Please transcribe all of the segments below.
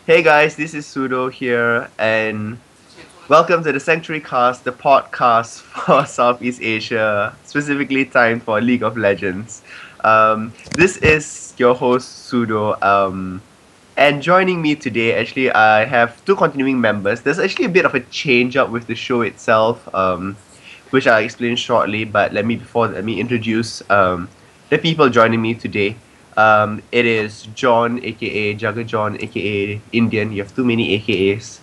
Hey guys, this is Sudo here, and welcome to the Sanctuary Cast, the podcast for Southeast Asia, specifically timed for League of Legends. This is your host Sudo, and joining me today, actually, I have two continuing members. There's actually a bit of a change up with the show itself, which I'll explain shortly. But let me introduce the people joining me today. It is John, aka Jagga John, aka Indian. You have too many AKAs.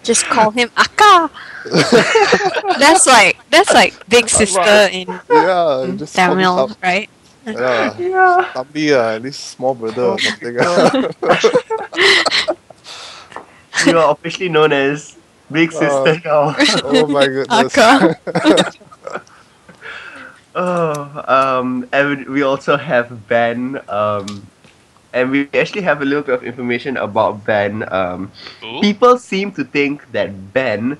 Just call him Akka. that's like big sister in Just call me Tamil, right? Yeah. Tambi, this small brother or something. You are officially known as Big Sister now. Oh my goodness. Akka. And we also have Ben. And we actually have a little bit of information about Ben. People seem to think that Ben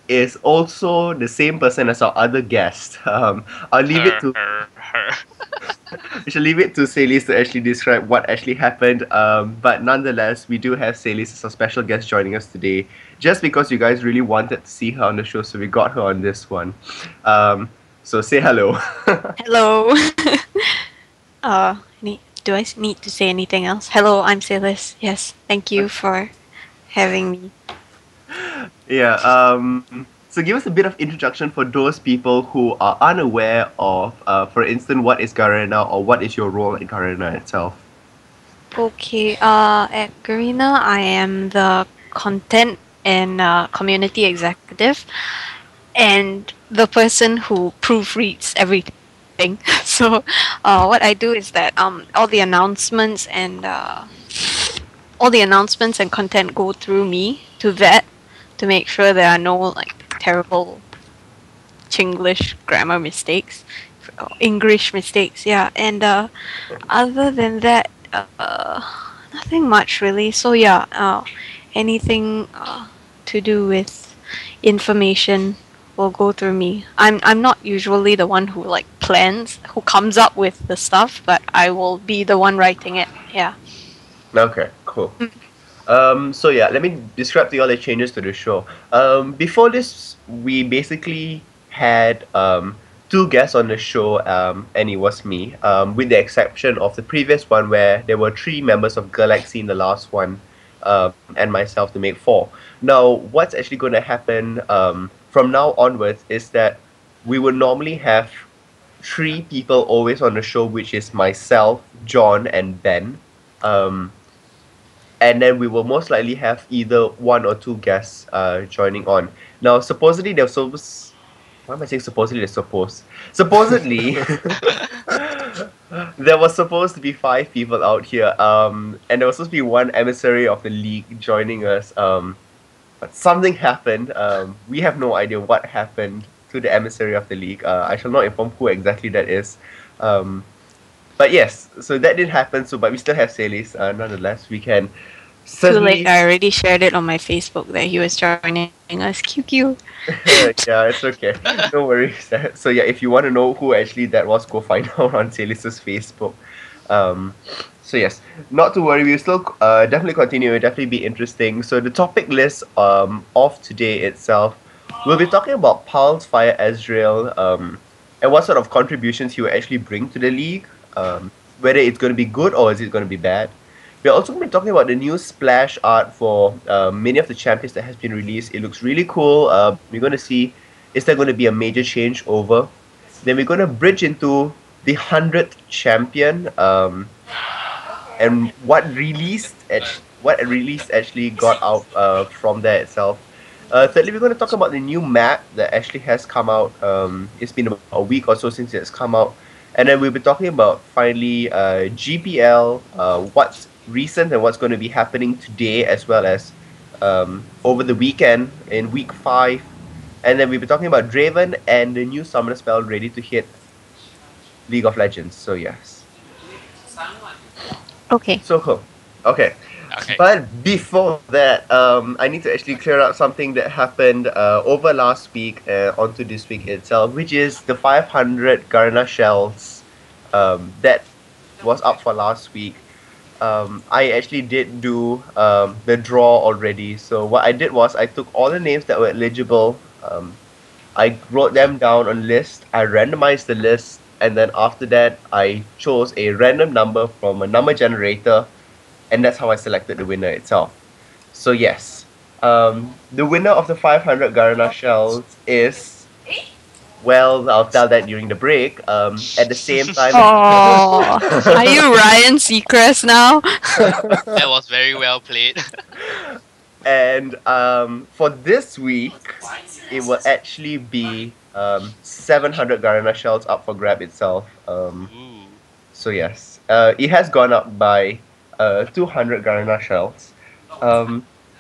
is also the same person as our other guest. I'll leave it to we shall leave it to Saelis to actually describe what actually happened. But nonetheless, we do have Saelis as a special guest joining us today, just because you guys really wanted to see her on the show, so we got her on this one. So say hello. Hello. Do I need to say anything else? Hello, I'm Saelis. Yes, thank you for having me. Yeah. So give us a bit of introduction for those people who are unaware of, for instance, what is Garena or what is your role in Garena itself. Okay. At Garena, I am the content and community executive, and the person who proofreads everything. So, what I do is that all the announcements and content go through me to vet to make sure there are no like terrible Chinglish grammar mistakes, English mistakes. Yeah, and other than that, nothing much really. So yeah, anything to do with information will go through me. I'm not usually the one who like plans, who comes up with the stuff, but I will be the one writing it. Yeah. Okay, cool. So yeah, let me describe to you all the changes to the show. Before this, we basically had two guests on the show, and it was me, with the exception of the previous one where there were three members of Galaxy in the last one, and myself to make four. Now, what's actually going to happen from now onwards is that we would normally have three people always on the show, which is myself, John, and Ben. And then we will most likely have either one or two guests joining on. Now, supposedly they're supposed. Why am I saying supposedly? They're supposed. Supposedly, there was supposed to be 5 people out here. And there was supposed to be one emissary of the league joining us. But something happened. We have no idea what happened to the emissary of the league. I shall not inform who exactly that is. But yes, so that did happen. But we still have Saelis. Nonetheless, we can. Too late. I already shared it on my Facebook that he was joining us. QQ. Yeah, it's okay. No worries. So yeah, if you want to know who actually that was, go find out on Saelis' Facebook. So yes, not to worry. We'll still definitely continue. It'll definitely be interesting. So the topic list of today itself, we'll be talking about PulseFire Ezreal, and what sort of contributions he will actually bring to the league. Whether it's going to be good or is it going to be bad. We're also going to be talking about the new splash art for many of the champions that has been released. It looks really cool. We're going to see, is there going to be a major change over? Then we're going to bridge into the 100th champion, and what release actually got out from there itself. Thirdly, we're going to talk about the new map that actually has come out. It's been about a week or so since it's come out. And then we'll be talking about finally GPL, what's recent and what's going to be happening today, as well as over the weekend in week 5. And then we'll be talking about Draven and the new summoner spell ready to hit League of Legends. So yes. Okay. So cool. Okay. But before that, I need to actually clear up something that happened over last week onto this week itself, which is the 500 Garena Shells that was up for last week. I actually did do the draw already. So what I did was I took all the names that were eligible. I wrote them down on a list. I randomized the list, and then after that, I chose a random number from a number generator, and that's how I selected the winner itself. So yes, the winner of the 500 Garena Shells is, well, I'll tell that during the break. At the same time, Oh, are you Ryan Seacrest now? That was very well played. and for this week, it will actually be 700 Garena Shells up for grab itself. Ooh. So yes, it has gone up by 200 Garena Shells.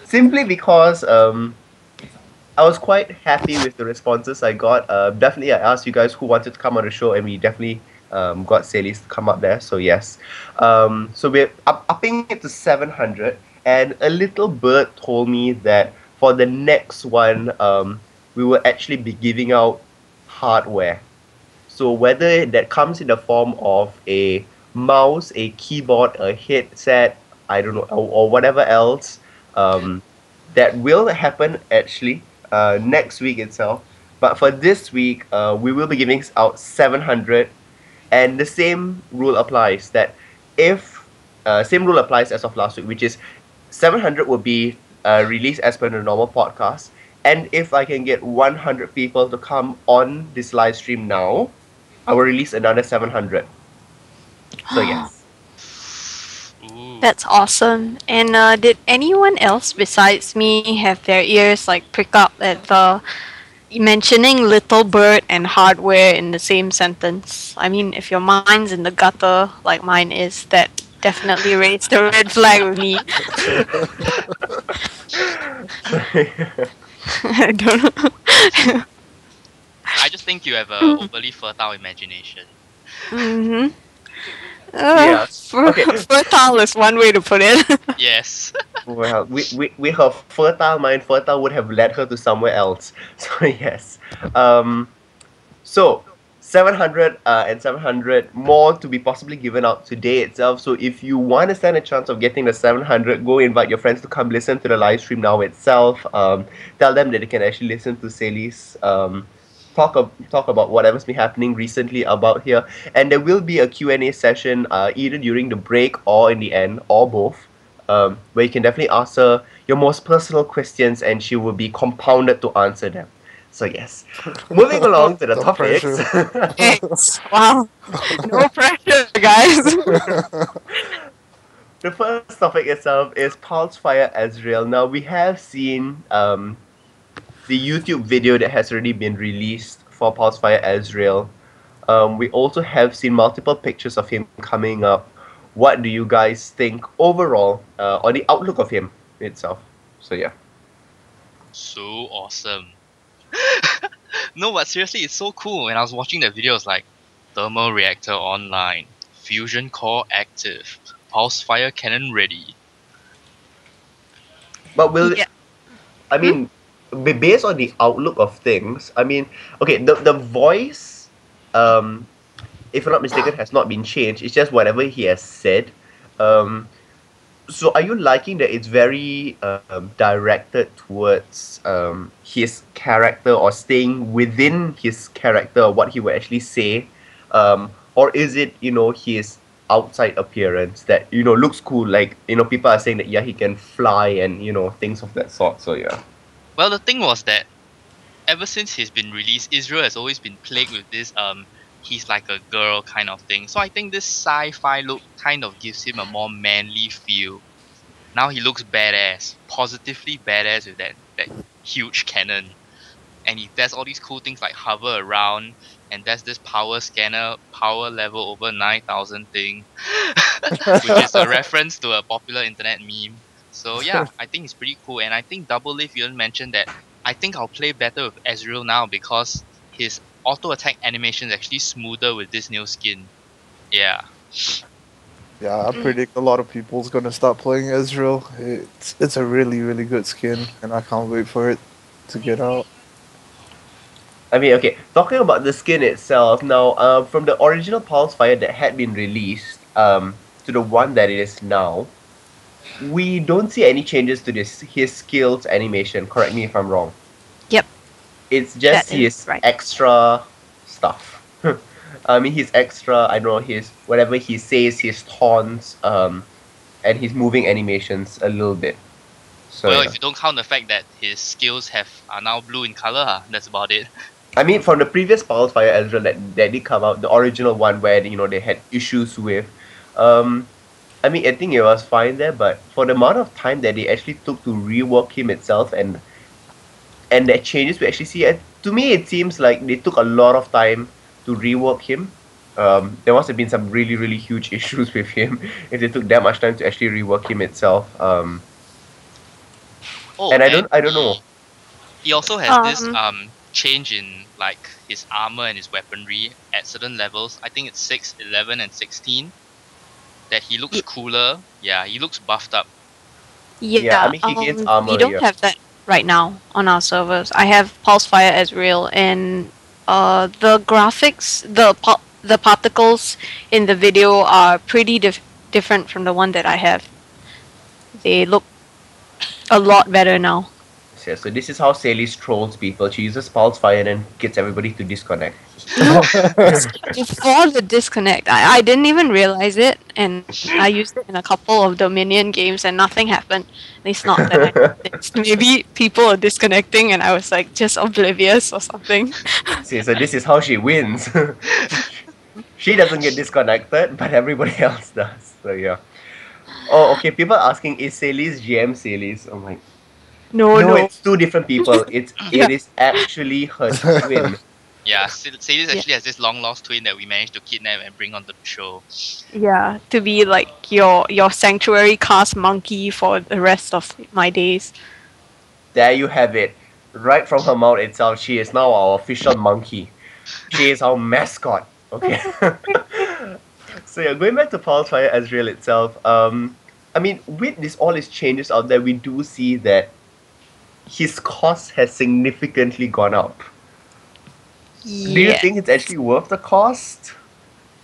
Simply because I was quite happy with the responses I got. Definitely, I asked you guys who wanted to come on the show, and we definitely got Saelis to come up there. So yes, so we're upping it to 700. And a little bird told me that for the next one, we will actually be giving out hardware. So whether that comes in the form of a mouse, a keyboard, a headset, I don't know, or whatever else, that will happen actually next week itself. But for this week, we will be giving out 700, and the same rule applies that if same rule applies as of last week, which is 700 will be released as per the normal podcast. And if I can get 100 people to come on this live stream now, I will release another 700. So yes. Ooh. That's awesome. And did anyone else besides me have their ears like prick up at the mentioning little bird and hardware in the same sentence? I mean, if your mind's in the gutter like mine is, that definitely raised the red flag with me. I don't know. I just think you have a overly fertile imagination. Mm-hmm. Yeah. Okay. Fertile is one way to put it. Yes. Well, with her fertile mind, fertile would have led her to somewhere else. So yes. So 700 and 700 more to be possibly given out today itself. So if you want to stand a chance of getting the 700, go invite your friends to come listen to the live stream now itself. Tell them that they can actually listen to Saelis talk about whatever's been happening recently about here, and there will be a Q&A session either during the break or in the end or both, where you can definitely ask her your most personal questions and she will be compounded to answer them. So yes, moving along to the No topics. pressure. Thanks. Wow. No pressure, guys. The first topic itself is PulseFire Ezreal. Now we have seen the YouTube video that has already been released for PulseFire Ezreal. We also have seen multiple pictures of him coming up. What do you guys think overall on the outlook of him itself? So yeah. So awesome. No, but seriously, it's so cool. When I was watching the video, it's like thermal reactor online, fusion core active, PulseFire cannon ready. But will Yeah. I mean, based on the outlook of things, I mean, okay, the voice, if I'm not mistaken, has not been changed. It's just whatever he has said. So are you liking that it's very directed towards his character, or staying within his character, what he will actually say, or is it, his outside appearance that looks cool? Like, people are saying that he can fly and things of that sort. So yeah. Well, the thing was that ever since he's been released, Israel has always been plagued with this he's like a girl kind of thing. So I think this sci-fi look kind of gives him a more manly feel. Now he looks badass, positively badass with that huge cannon. And he does all these cool things like hover around, and there's this power scanner, power level over 9,000 thing, which is a reference to a popular internet meme. So yeah, I think it's pretty cool. And I think Double Leaf even mentioned that I think I'll play better with Ezreal now because his auto attack animation is actually smoother with this new skin. Yeah. Yeah, I predict a lot of people's gonna start playing Ezreal. It's a really, really good skin, and I can't wait for it to get out. I mean, okay, talking about the skin itself, now, from the original PulseFire that had been released, to the one that it is now, we don't see any changes to his skills animation. Correct me if I'm wrong. Yep. It's just That is his right. extra stuff. I mean, his extra, I don't know, his whatever he says, his taunts, and his moving animations a little bit. So Well, yeah. if you don't count the fact that his skills are now blue in color, that's about it. I mean, from the previous PulseFire Ezreal that did come out, the original one where they had issues with, I mean, I think it was fine there, but for the amount of time that they actually took to rework him itself and the changes we actually see, to me it seems like they took a lot of time to rework him. There must have been some really, really huge issues with him if they took that much time to actually rework him itself. And I don't know. He also has this Um, change in like his armor and his weaponry at certain levels. I think it's 6, 11, and 16. That he looks cooler. Yeah, he looks buffed up. Yeah, I mean, he gains armor, we don't yeah. have that right now on our servers. I have PulseFire Ezreal, and the graphics, the particles in the video are pretty different from the one that I have. They look a lot better now. Yeah, so this is how Saelis trolls people. She uses PulseFire and then gets everybody to disconnect. Before the disconnect, I didn't even realize it, and I used it in a couple of Dominion games, and nothing happened. At least not that I noticed. Maybe people are disconnecting, and I was like just oblivious or something. See, so this is how she wins. She doesn't get disconnected, but everybody else does. So yeah. Oh, okay. People are asking, is Saelis GM.Saelis? I'm like, No, no, it's two different people. It Yeah. is actually her twin. Yeah, Saelis actually has this long lost twin that we managed to kidnap and bring onto the show. Yeah, to be like your sanctuary cast monkey for the rest of my days. There you have it. Right from her mouth itself, she is now our official monkey. She is our mascot. Okay. So yeah, going back to PulseFire Ezreal itself, I mean, with all these changes out there, we do see that his cost has significantly gone up. Do you Yeah. think it's actually worth the cost?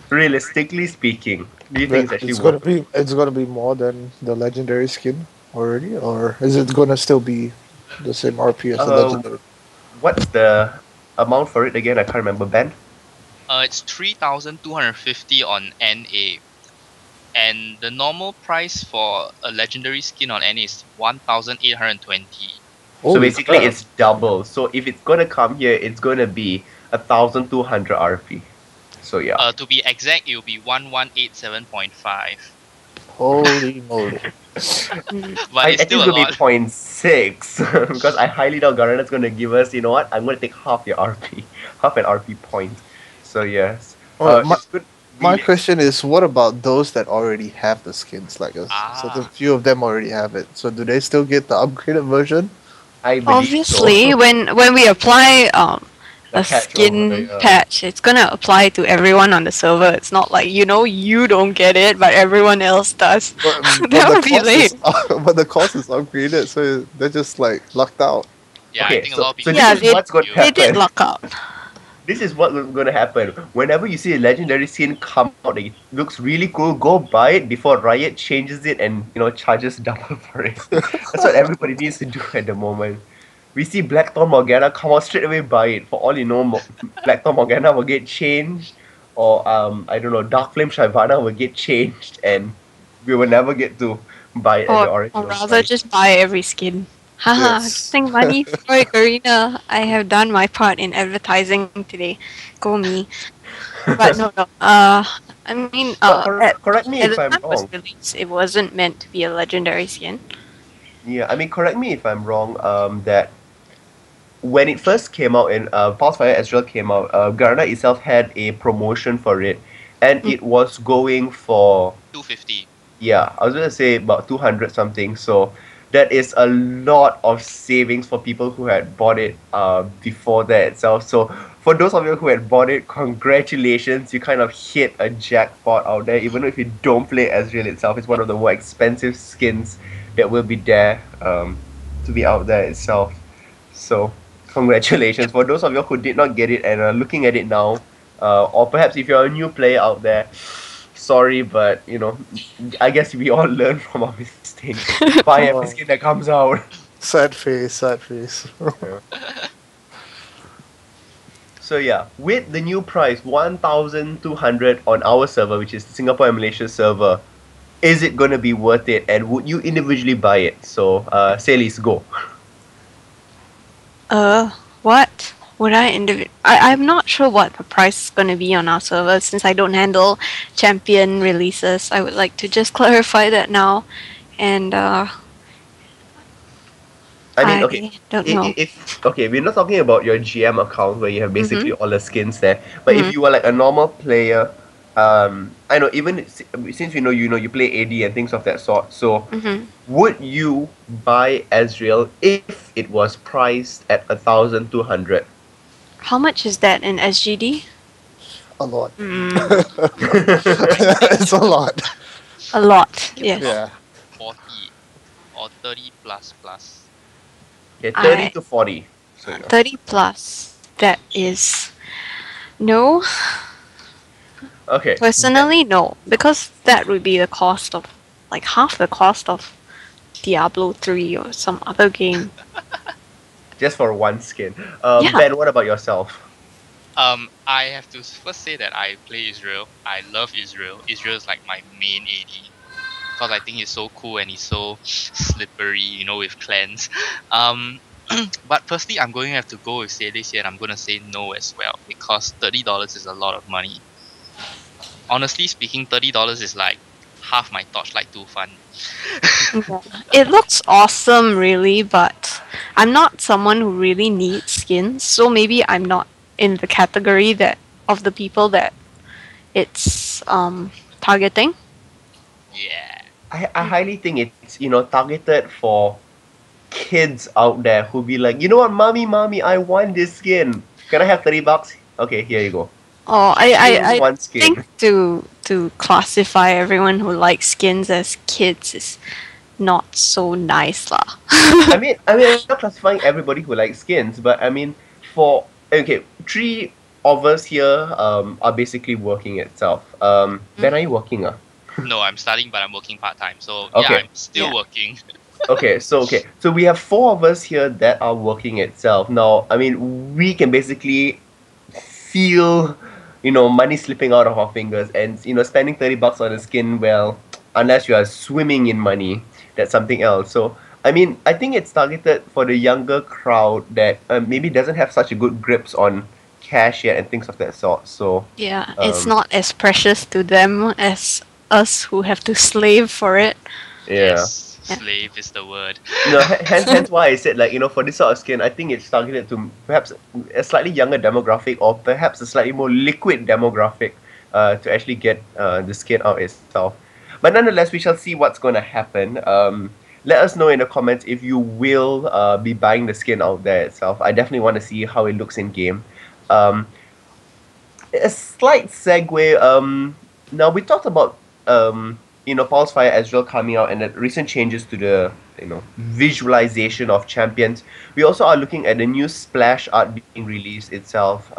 Realistically speaking, do you think it's actually worth it? It's gonna be more than the legendary skin already, or is it gonna still be the same RP as the legendary? What's the amount for it again? I can't remember, Ben. It's 3,250 on NA. And the normal price for a legendary skin on NA is 1,820. So Holy basically crap. it's double. So if it's gonna come here, it's gonna be 1,200 RP. So yeah. To be exact, it will be 1187.5. Holy moly. But I it's think still it's a gonna lot. be 0.6 because I highly doubt Garena's gonna give us, you know what? I'm gonna take half your RP, half an RP point. So yes. Alright, It's good. My question is, what about those that already have the skins? Like a certain few of them already have it. So do they still get the upgraded version? I believe Obviously, so. when we apply The a patch skin over, yeah. patch, it's gonna apply to everyone on the server. It's not like you don't get it, but everyone else does. That would be lame. But the cost is upgraded, so they're just like lucked out. Yeah, Okay, I think so- a lot of so people. this Yeah, is what's gonna They did happen. lock up. This is what's gonna happen. Whenever you see a legendary skin come out that looks really cool, go buy it before Riot changes it and charges double for it. That's what everybody needs to do at the moment. We see Blackthorn Morgana come out, straight away buy it. For all you know, Blackthorn Morgana will get changed, or I don't know, Darkflame Shyvana will get changed, and we will never get to buy it at the Or original rather, price. just buy every skin. Haha, Yes. getting money for it, Garena. I have done my part in advertising today. Go me. But no. I mean, But correct me at if the I'm time it was wrong. released, it wasn't meant to be a legendary skin. Yeah, I mean, correct me if I'm wrong. That when it first came out and PulseFire Ezreal came out, Garena itself had a promotion for it, and it was going for 250. yeah, I was gonna say about 200 something. So that is a lot of savings for people who had bought it before that itself. So for those of you who had bought it, congratulations! You kind of hit a jackpot out there. Even if you don't play Ezreal itself, it's one of the more expensive skins that will be there to be out there itself. So congratulations for those of you who did not get it and are looking at it now, or perhaps if you're a new player out there, sorry, but I guess we all learn from our mistakes. Buy every skin that comes out. Sad face, sad face. So yeah, with the new price 1,200 on our server, which is the Singapore and Malaysia server, is it gonna be worth it? And would you individually buy it? So, Saelis, go. What would I'm not sure what the price is going to be on our server since I don't handle champion releases. I would like to just clarify that now. And I mean, okay, don't know. we're not talking about your GM account where you have basically all the skins there. But if Mhm. you were like a normal player, I know even since we know you play AD and things of that sort. So, would you buy Ezreal if it was priced at 1,200? How much is that in SGD? A lot. Mm, It's a lot. a lot. Yes. Yeah. 40 or 30 plus. Yeah, 30 I- to 40. So, 30 plus. That is no. okay. Personally, no, because that would be the cost of like half the cost of Diablo 3 or some other game. Just for one skin. Yeah. Ben, what about yourself? I have to first say that I play Israel. I love Israel. Israel is like my main AD because I think he's so cool and he's so slippery, with clans. But firstly, I'm going to have to go with Saelis here, and I'm going to say no as well because $30 is a lot of money. Honestly speaking, $30 is like half my Torchlight 2 fund. It looks awesome, really, but I'm not someone who really needs skins, so maybe I'm not in the category of the people that it's targeting. Yeah. I highly think it's targeted for kids out there who be like, you know what, mommy, I want this skin. Can I have $30? Okay, here you go. Oh, I One skin. think to classify everyone who likes skins as kids is not so nice lah. I mean, I'm not classifying everybody who likes skins, but I mean, three of us here are basically working itself. Ben, are you working? No, I'm studying, but I'm working part-time. So, Okay. yeah, I'm still Yeah. working. So we have four of us here that are working itself. Now, I mean, we can basically feel, money slipping out of our fingers, and spending $30 on a skin. Well, unless you are swimming in money, that's something else. So, I mean, I think it's targeted for the younger crowd that maybe doesn't have such a good grips on cash yet and things of that sort. So, Yeah, it's not as precious to them as us who have to slave for it. yeah. Yes, slave is the word. Hence why I said, like, for this sort of skin, I think it's targeted to perhaps a slightly younger demographic or perhaps a slightly more liquid demographic to actually get the skin out itself. But nonetheless, we shall see what's going to happen. Let us know in the comments if you will be buying the skin out there itself. I definitely want to see how it looks in game. A slight segue. Now we talked about PulseFire Ezreal coming out and the recent changes to the visualization of champions. We also are looking at the new splash art being released itself.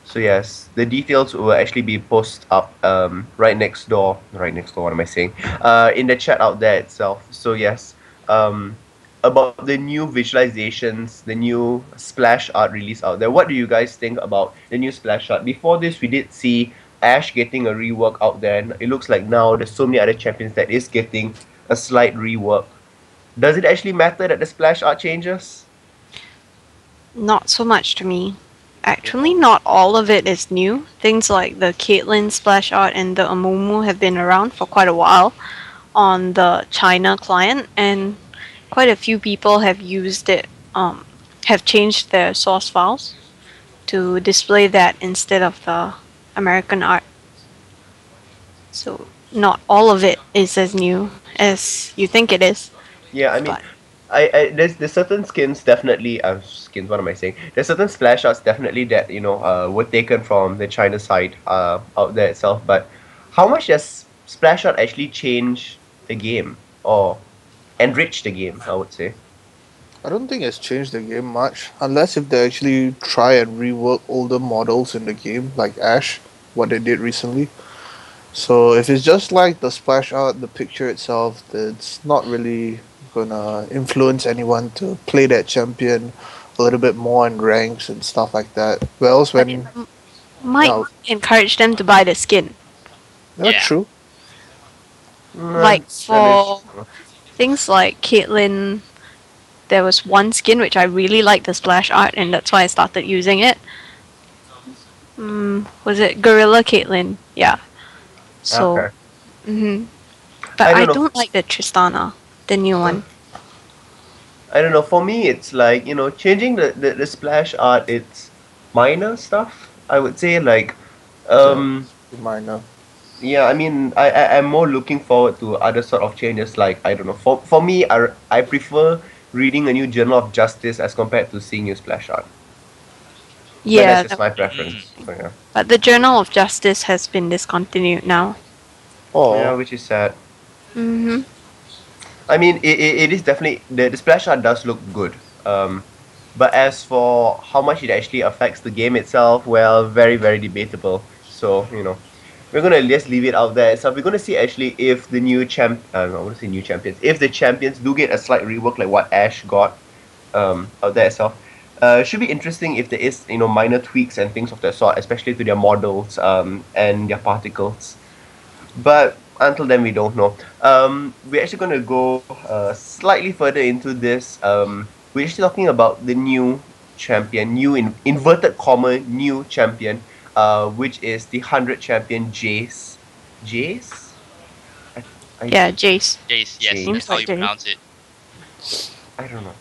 So yes, the details will actually be posted up right next door. What am I saying? In the chat out there itself. So yes, about the new visualizations, the new splash art release out there. What do you guys think about the new splash art? Before this, we did see Ashe getting a rework out there, and it looks like now there's so many other champions that is getting a slight rework. Does it actually matter that the splash art changes? Not so much to me. Actually, not all of it is new. Things like the Caitlyn splash art and the Amumu have been around for quite a while on the China client, and quite a few people have used it, have changed their source files to display that instead of the American art. So not all of it is as new as you think it is. Yeah, I mean, But there's certain skins definitely what am I saying? There's certain splash arts definitely that were taken from the China side out there itself. But how much does splash art actually change the game or enrich the game? I would say. I don't think it's changed the game much, unless if they actually try and rework older models in the game, like Ashe, what they did recently. So if it's just like the splash art, the picture itself, it's not really gonna influence anyone to play that champion a little bit more in ranks and stuff like that. Whereas But when might no, encourage them to buy the skin. that's Yeah. true. Like That is for true. things like Caitlyn, there was one skin which I really liked the splash art, and that's why I started using it. Was it Gorilla Caitlyn? Yeah. So, Okay. but I I don't know. don't like the Tristana, the new one. I don't know. For me, it's like, changing the splash art. It's minor stuff. I would say like, um, Minor. yeah. I mean, I'm more looking forward to other sort of changes. Like, I don't know. For me, I prefer reading a new Journal of Justice as compared to seeing new splash art. But Yeah, that's just my preference. So, yeah. but the Journal of Justice has been discontinued now. Yeah, Oh, which is sad. Mm-hmm. I mean, it is definitely the splash art does look good. But as for how much it actually affects the game itself, well, very very debatable. So we're gonna just leave it out there. So we're gonna see actually if the new I want to say new champions. If the champions do get a slight rework like what Ash got, out there itself. Should be interesting if there is minor tweaks and things of that sort, especially to their models and their particles. But until then, we don't know. We're actually going to go slightly further into this. We're actually talking about the new champion, new in inverted comma new champion, which is the 100 champion Jayce. Jayce? Yeah, Jayce. Jayce, yes, Jayce. that's how you Jayce. pronounce it. I don't know.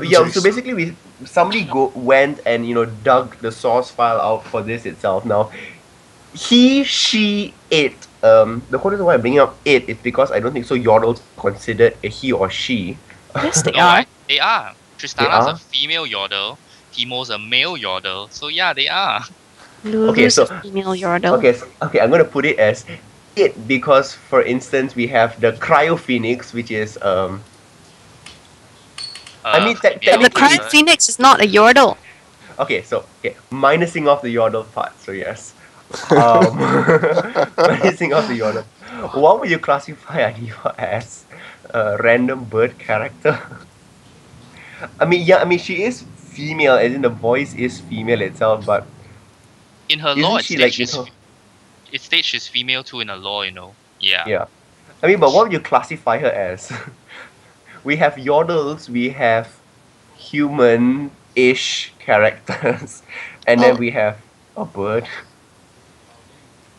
Yeah, So Jayce. basically, somebody went and dug the source file out for this itself. Now, he, she, it. The whole reason why I'm bringing up it is because I don't think so. Yordle's considered a he or she. Yes, they No, are. right? They are. Tristana's are? a female Yordle. Teemo's a male Yordle. So yeah, they are. Lulu's so- a female Yordle. Okay. I'm gonna put it as it because, for instance, we have the Cryo Phoenix, which is I mean, Female, The technically- Cryo but- Phoenix is not a Yordle. Okay, minusing off the Yordle part, so yes. Minusing off the Yordle. What would you classify Adiva as? A random bird character? I mean, she is female, as in the voice is female itself, but In her isn't law, she like, it states she's female too in her law, Yeah. Yeah. I mean, but what would you classify her as? We have Yordles, we have human-ish characters, and then we have a bird.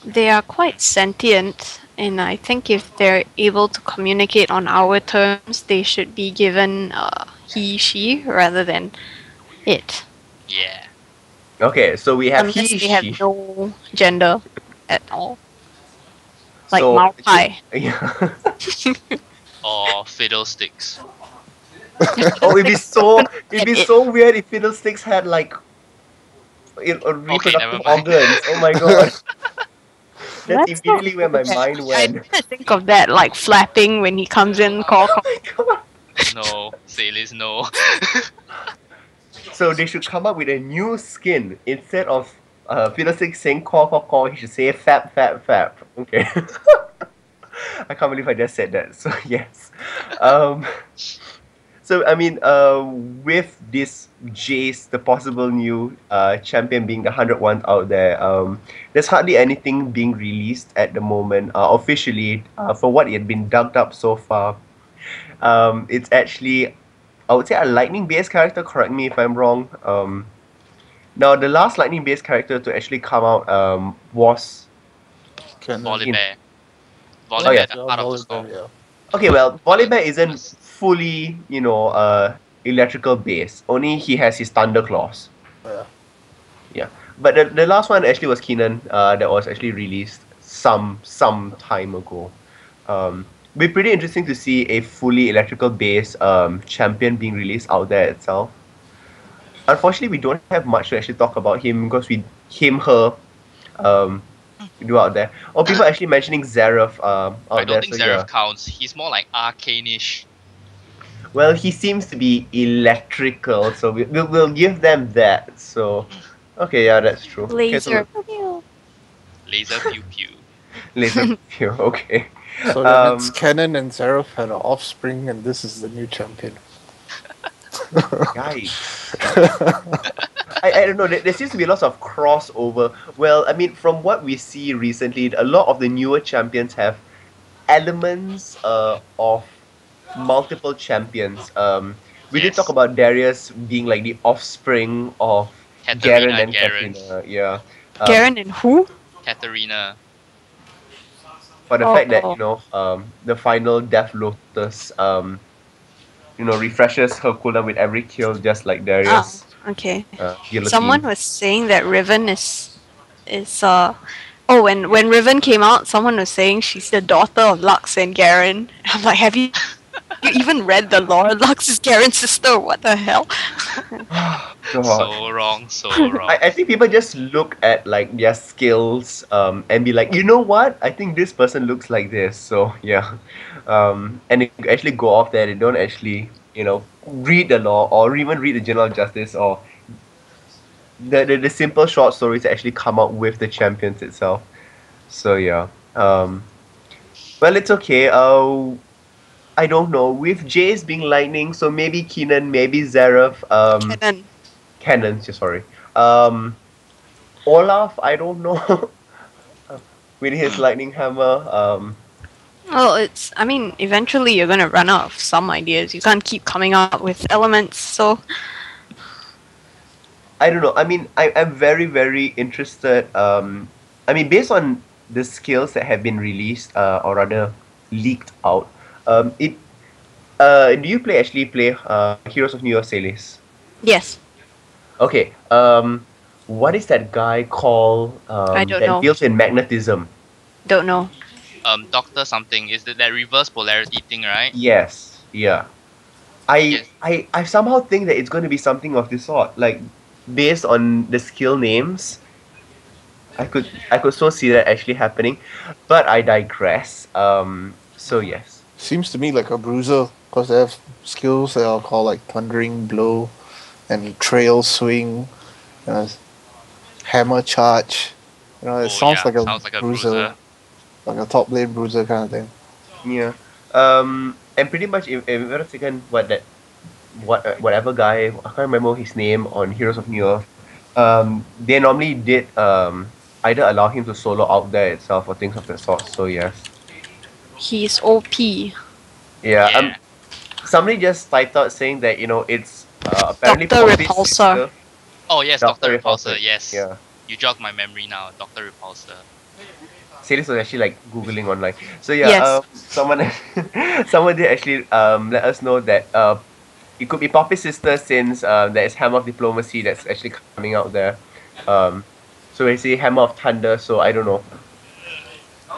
They are quite sentient, and I think if they're able to communicate on our terms, they should be given he, she, rather than it. Yeah. Okay, so we have Unless he, they have she. no gender at all. Like So- Maokai. Yeah. Or fiddlesticks. Oh, it'd be so weird if Fiddlesticks had like reproductive never mind. organs. Oh my god. That's Let's not immediately where my do that. mind I went. didn't think of that, like flapping when he comes in, call. Oh my god. No, Saelis, no. So they should come up with a new skin instead of Fiddlesticks saying call. He should say fap. Okay. I can't believe I just said that. So yes. So I mean, with this Jayce, the possible new champion being the 101th out there, there's hardly anything being released at the moment officially for what it had been dug up so far. It's actually, I would say, a lightning-based character. Correct me if I'm wrong. Now, the last lightning-based character to actually come out was Volibear. Oh, yeah. Volibear, out of the store. Yeah. okay. Well, Volibear isn't fully, electrical based. Only he has his thunder claws. Yeah. Yeah, but the last one actually was Keenan. That was actually released some time ago. Be pretty interesting to see a fully electrical based champion being released out there itself. Unfortunately, we don't have much to actually talk about him because her do out there. Or people actually mentioning Zeref out I there. don't think so Zeref yeah. counts. He's more like arcane-ish. Well, he seems to be electrical, so we'll give them that. So, okay, yeah, that's true. Okay, Laser. so, Laser pew pew. Laser preview. Okay. So that means Kennen and Seraph had an offspring, and this is the new champion. Yikes. I don't know. There seems to be lots of crossover. Well, I mean, from what we see recently, a lot of the newer champions have elements of multiple champions. We did talk Yes. about Darius being like the offspring of Garen Katarina, and Garen. Katrina. Yeah. Garen and who? Katarina. For the fact that Oh. the final Death Lotus refreshes her cooldown with every kill, just like Oh, Darius. okay. Guillotine. Someone was saying that Riven is oh, when Riven came out, someone was saying she's the daughter of Lux and Garen. I'm like, have you even read the lore? Lux is Garen's sister. What the hell? God. So wrong, so wrong. I think people just look at like their skills and be like, you know what? I think this person looks like this. So yeah, and they actually go off there. They don't actually read the law or even read the General Justice or the simple short stories that actually come out with the champions itself. So yeah, well, it's okay. I don't know. With Jayce being lightning, so maybe Keenan, maybe Zareth, Kennen. Cannon, sorry. Olaf, I don't know. With his lightning hammer. Well, I mean, eventually you're gonna run out of some ideas. You can't keep coming up with elements, so I don't know. I mean, I'm very, very interested. I mean, based on the skills that have been released, or rather leaked out, do you actually play Heroes of New York Saelis? yes. Okay. What is that guy called I don't that know. deals in magnetism? Don't know. Doctor something. Is that reverse polarity thing, right? Yes. Yeah. Yes. I somehow think that it's going to be something of this sort. Like, based on the skill names, I could so see that actually happening. But I digress. So yes. Seems to me like a bruiser, because they have skills that are called like Thundering Blow and Trail Swing, Hammer Charge. It sounds like a bruiser, like a top lane bruiser kind of thing. Yeah. And pretty much if I'm not mistaken, whatever guy, I can't remember his name on Heroes of New York. They normally did either allow him to solo out there itself or things of that sort. So yes. He's OP. Yeah. Somebody just typed out saying that it's apparently Dr. Poppy's Repulsor. sister. Oh yes, Dr. Dr. Repulsor. Repulsor, Yes. Yeah. You jogged my memory now, Dr. Repulsor. Saelis was actually like googling online. So yeah, Yes. someone did actually let us know that it could be Poppy's sister since there is Hammer of Diplomacy that's actually coming out there. So they say Hammer of Thunder. So I don't know.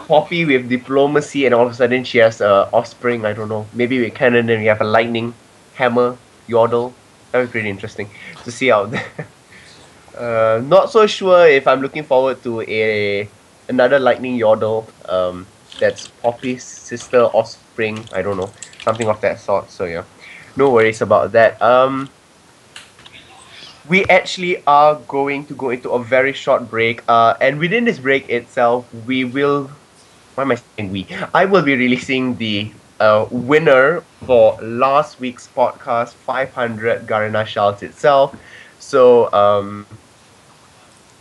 Poppy with diplomacy, and all of a sudden she has offspring. I don't know. Maybe with Cannon, then we have a lightning hammer yordle. That would be pretty interesting to see out there. Not so sure if I'm looking forward to another lightning yordle. That's Poppy's sister offspring. I don't know, something of that sort. So yeah, no worries about that. We actually are going to go into a very short break. And within this break itself, we will. Why am I saying we? I will be releasing the winner for last week's podcast 500 Garena Shells itself. So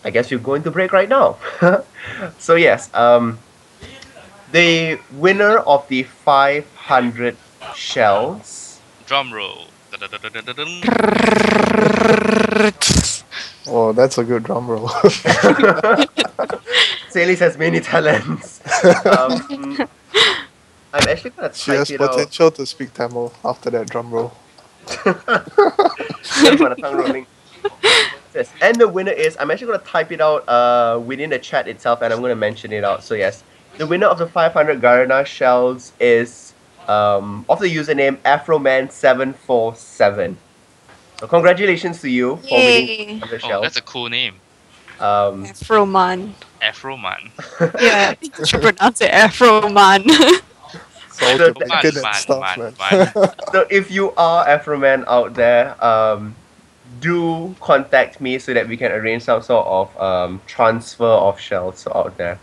I guess we're going to break right now. So yes, the winner of the 500 shells. Drum roll. Da-da-da-da-da-dum. Oh, that's a good drum roll. Saelis has many talents. I'm actually gonna She has type it out. potential to speak Tamil after that drum roll. For the tongue rolling. Yes. And the winner is, I'm actually going to type it out within the chat itself, and I'm going to mention it out. So yes, the winner of the 500 Garena Shells is of the username Afroman747. So congratulations to you for winning the Oh, shells. that's a cool name. Afroman. Afroman. Yeah, I think you should pronounce it Afroman. It's all So Jamaican and man, stuff, man, man. So if you are Afroman out there, do contact me so that we can arrange some sort of transfer of shells out there.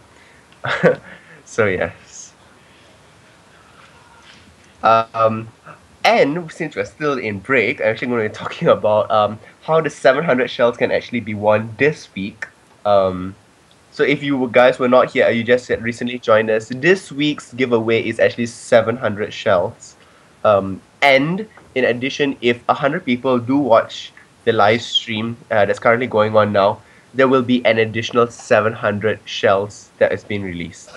So yes. Um, and since we're still in break, I'm actually going to be talking about how the 700 shells can actually be won this week. So if you guys were not here, you just recently joined us. This week's giveaway is actually 700 shells. And in addition, if 100 people do watch the live stream that's currently going on now, there will be an additional 700 shells that has been released.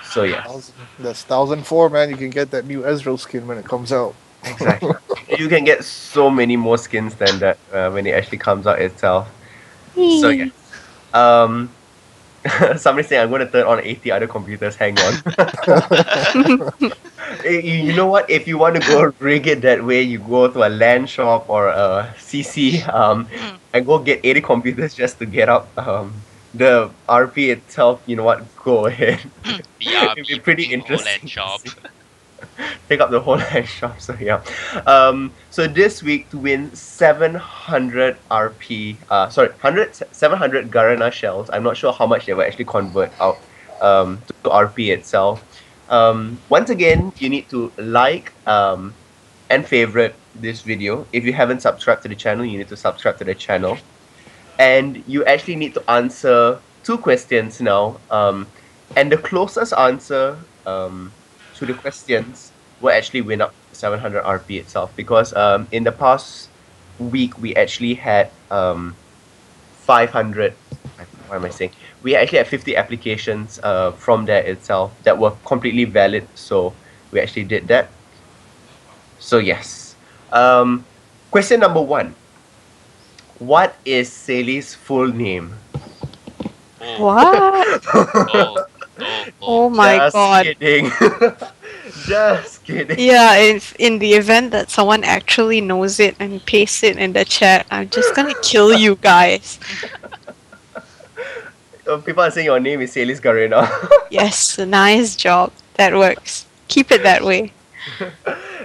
So yeah. That's 1004, man. You can get that new Ezreal skin when it comes out. Exactly. You can get so many more skins than that when it actually comes out itself. So yeah. Somebody saying I'm going to turn on 80 other computers. Hang on. You know what? If you want to go rig it that way, you go to a LAN shop or a CC and go get 80 computers just to get up the RP itself. You know what? Go ahead. It'd be pretty interesting. Shop. Take up the whole LAN shop. So yeah. So this week to win 700 RP, 700 Garena Shells. I'm not sure how much they will actually convert out to RP itself. Once again, you need to like and favorite this video. If you haven't subscribed to the channel, you need to subscribe to the channel. And you actually need to answer 2 questions now. And the closest answer to the questions will actually win up 700 RP itself, because in the past week we actually had 500. What am I saying? We actually had 50 applications from there itself that were completely valid, so we actually did that. So yes. Question number 1. What is Saelis' full name? What? Oh my Just god. Kidding. Just kidding. Yeah, if in the event that someone actually knows it and pastes it in the chat, I'm just gonna kill you guys. People are saying your name is Saelis Garena. Yes, nice job. That works. Keep it that way.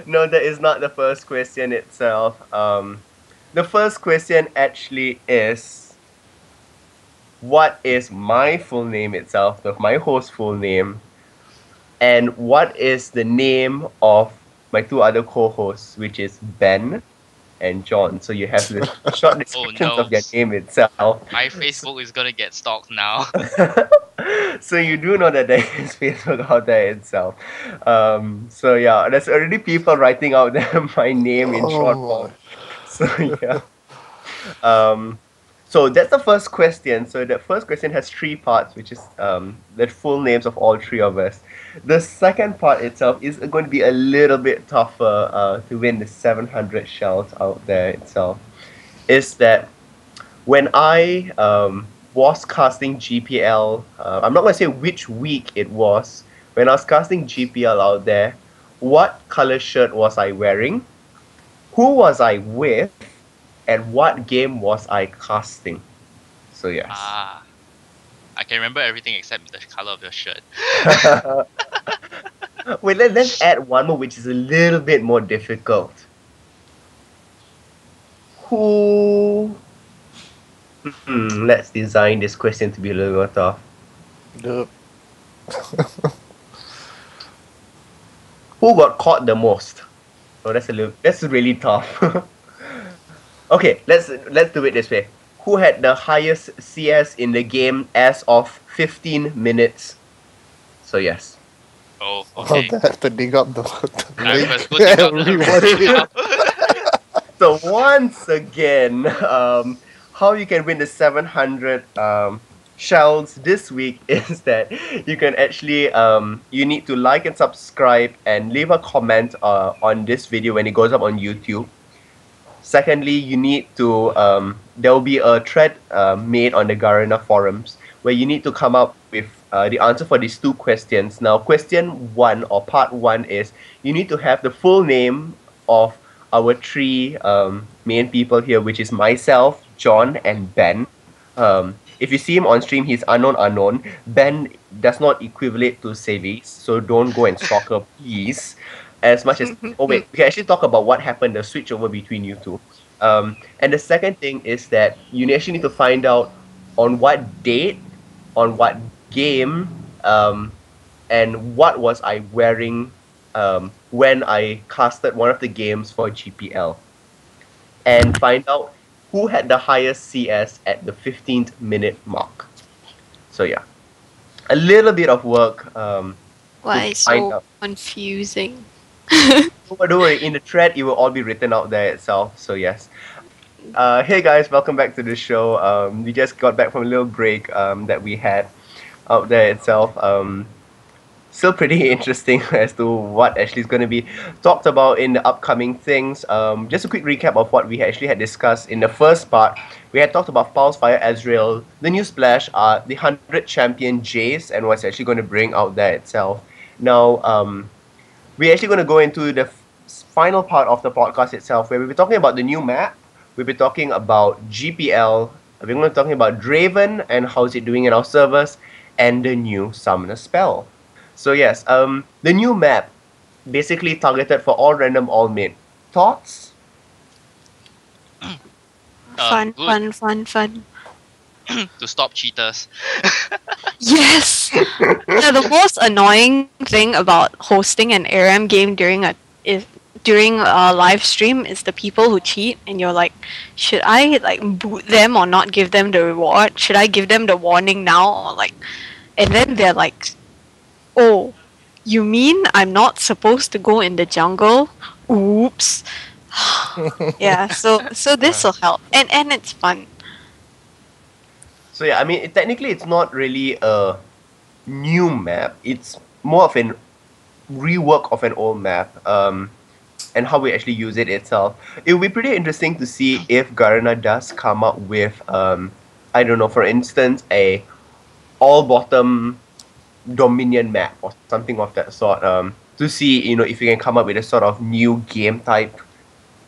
No, that is not the first question itself. The first question actually is, what is my full name itself, my host full name, and what is the name of my 2 other co-hosts, which is Ben and John. So you have the short descriptions of their name itself. My Facebook is gonna get stalked now. So you do know that there is Facebook out there itself. So yeah, there's already people writing out my name in short form. So yeah. So that's the first question. So the first question has 3 parts, which is the full names of all 3 of us. The second part itself is going to be a little bit tougher to win the 700 shells out there itself. Is that when I was casting GPL, I'm not going to say which week it was, when I was casting GPL out there, what color shirt was I wearing? Who was I with? And what game was I casting? So yes. I can remember everything except the color of your shirt. Wait, let's add one more, which is a little bit more difficult. Who? Let's design this question to be a little more tough. Who got caught the most? Oh, that's really tough. Okay, let's do it this way. Who had the highest CS in the game as of 15 minutes? So yes. Oh, okay. I'll have to dig up the So once again, how you can win the 700 shells this week is that you can actually you need to like and subscribe and leave a comment on this video when it goes up on YouTube. Secondly, you need to there will be a thread made on the Garena forums where you need to come up with the answer for these 2 questions. Now, question 1 or part 1 is you need to have the full name of our 3 main people here, which is myself, John, and Ben. If you see him on stream, he's unknown. Ben does not equivalent to Saelis, so don't go and stalk her, please. As much as we can actually talk about what happened, the switch over between you 2. And the second thing is that you actually need to find out on what date, on what game and what was I wearing when I casted one of the games for GPL, and find out who had the highest CS at the 15th minute mark. So yeah, a little bit of work Why to find so out. confusing? But don't worry, in the thread it will all be written out there itself. So yes. Hey guys, welcome back to the show. We just got back from a little break that we had out there itself. Still pretty interesting as to what actually is going to be talked about in the upcoming things. Just a quick recap of what we actually had discussed in the first part. We had talked about PulseFire Ezreal, the new splash, the 100 champion Jayce, and what's actually going to bring out there itself. Now, we're actually going to go into the final part of the podcast itself, where we'll be talking about the new map. We'll be talking about GPL. We're going to be talking about Draven and how's it doing in our servers, and the new summoner spell. So yes, the new map, basically targeted for all random, all mid. Thoughts? Fun, Good. fun. To stop cheaters. Yes! Yeah, the most annoying thing about hosting an ARAM game during a live stream is the people who cheat, and you're like, should I like boot them or not give them the reward? Should I give them the warning now or like? And then they're like, oh, you mean I'm not supposed to go in the jungle? Oops. Yeah, so this will help, and it's fun. So yeah, I mean, technically it's not really a new map. It's more of an rework of an old map. And how we actually use it itself. It will be pretty interesting to see if Garena does come up with, I don't know, for instance, a all-bottom Dominion map or something of that sort. To see, if you can come up with a sort of new game type.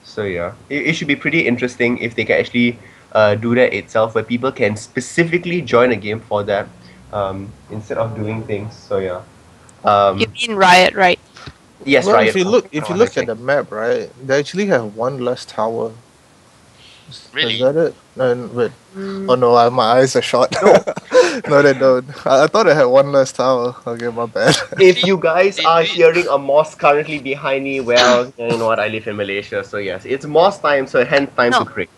So yeah, it should be pretty interesting if they can actually do that itself, where people can specifically join a game for that, instead of doing things. So yeah. You mean Riot, right? Yes, Well, right. if you look at the map, right, they actually have one less tower. Really? Is that it? And wait. Oh no, my eyes are shot. No, they don't. I thought I had one less tower. Okay, my bad. If you guys They are do it- hearing a moss currently behind me, well, you know what, I live in Malaysia, so yes, it's moss time, so hence time No. to create.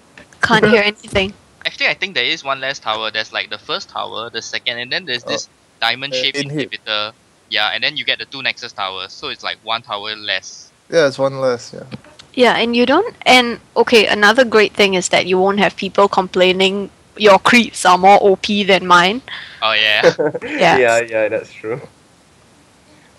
Can't hear anything. Actually, I think there is one less tower. There's like the first tower, the second, and then there's this diamond-shaped in here. inhibitor. Yeah, and then you get the 2 Nexus towers, so it's like 1 tower less. Yeah, it's one less. Yeah. Yeah, and you don't. And okay, another great thing is that you won't have people complaining your creeps are more OP than mine. Oh yeah. Yes. Yeah, that's true.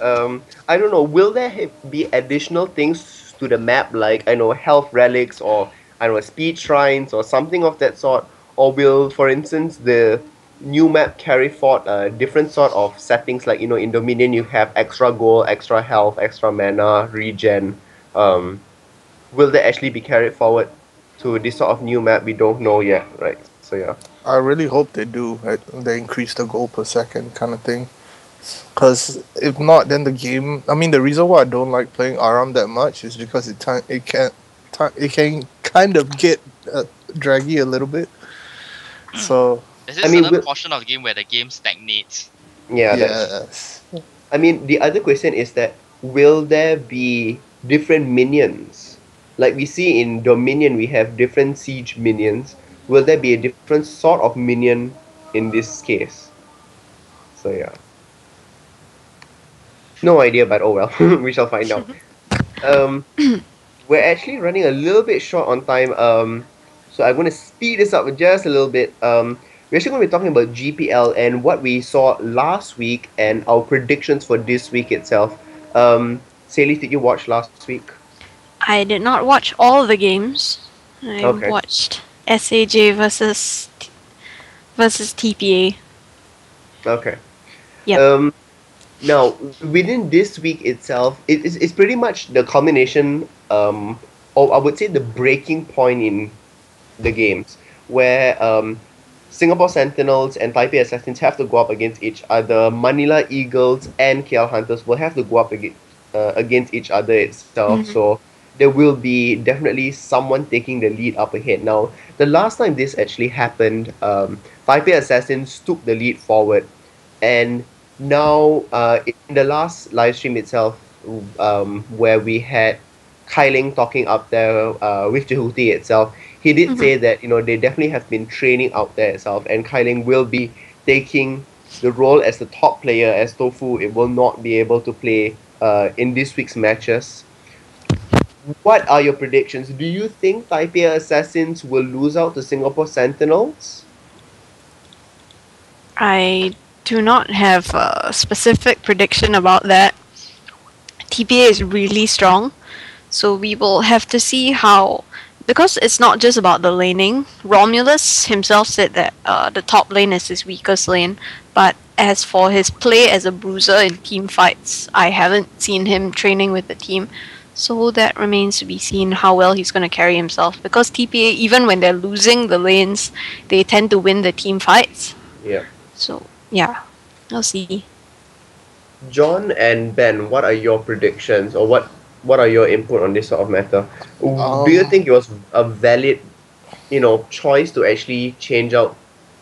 I don't know, will there be additional things to the map, like, I know, health relics, or, I don't know, speed shrines, or something of that sort? Or will, for instance, the new map carry forth different sort of settings, like, in Dominion you have extra gold, extra health, extra mana, regen. Will they actually be carried forward to this sort of new map? We don't know yet, right? So yeah. I really hope they do. Right? They increase the goal per second kind of thing. Because if not, then the game. I mean, the reason why I don't like playing ARAM that much is because it can kind of get draggy a little bit. So There's this I mean, certain portion of the game where the game stagnates. Yeah, yes. I mean, the other question is that will there be different minions? Like we see in Dominion, we have different siege minions. Will there be a different sort of minion in this case? So yeah. No idea, but oh well, we shall find out. We're actually running a little bit short on time. So I'm going to speed this up just a little bit. We're actually going to be talking about GPL and what we saw last week and our predictions for this week itself. Saelis, did you watch last week? I did not watch all the games. I Okay. watched SAJ versus TPA. Okay. Yep. Now, within this week itself, it's pretty much the culmination, or I would say the breaking point in the games, where Singapore Sentinels and Taipei Assassins have to go up against each other. Manila Eagles and KL Hunters will have to go up against each other itself. Mhm. So there will be definitely someone taking the lead up ahead. Now, the last time this actually happened, Taipei Assassins took the lead forward, and now, in the last live stream itself, where we had Kailing talking up there with Jehuti itself, he did Mhm. say that they definitely have been training out there itself, and Kailing will be taking the role as the top player, as Tofu it will not be able to play in this week's matches. What are your predictions? Do you think Taipei Assassins will lose out to Singapore Sentinels? I do not have a specific prediction about that. TPA is really strong, so we will have to see how. Because it's not just about the laning. Romulus himself said that the top lane is his weakest lane, but as for his play as a bruiser in team fights, I haven't seen him training with the team. So that remains to be seen how well he's going to carry himself. Because TPA, even when they're losing the lanes, they tend to win the team fights. Yeah. So, yeah, I'll see. John and Ben, what are your predictions, or what are your input on this sort of matter? Do you think it was a valid, choice to actually change out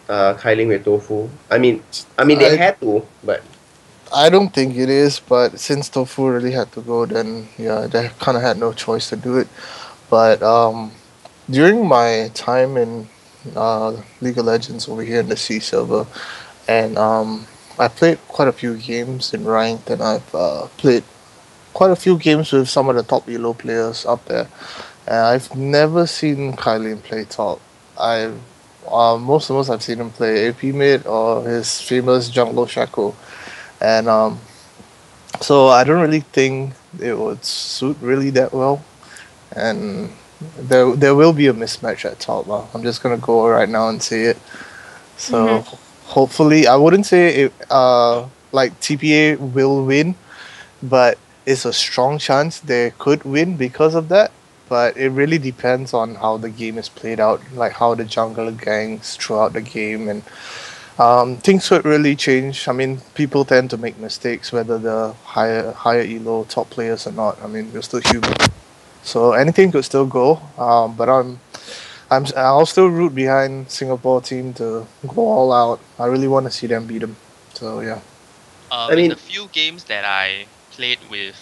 Kailing with Tofu? I mean they had to, but I don't think it is, but since Tofu really had to go, then yeah, they kind of had no choice to do it. But during my time in League of Legends over here in the C server, and I played quite a few games in ranked, and I've played quite a few games with some of the top elo players up there. And I've never seen Kylian play top. I most I've seen him play AP mid or his famous jungle Shaco, and so I don't really think it would suit really that well, and there will be a mismatch at top. I'm just gonna go right now and say it. So hopefully, I wouldn't say it. Like TPA will win, but it's a strong chance they could win because of that. But it really depends on how the game is played out, like how the jungler gangs throughout the game, and things could really change. I mean, people tend to make mistakes, whether the higher elo top players or not. I mean, we're still human, so anything could still go. But I'll still root behind Singapore team to go all out. I really want to see them beat them. So yeah. In the few games that I played with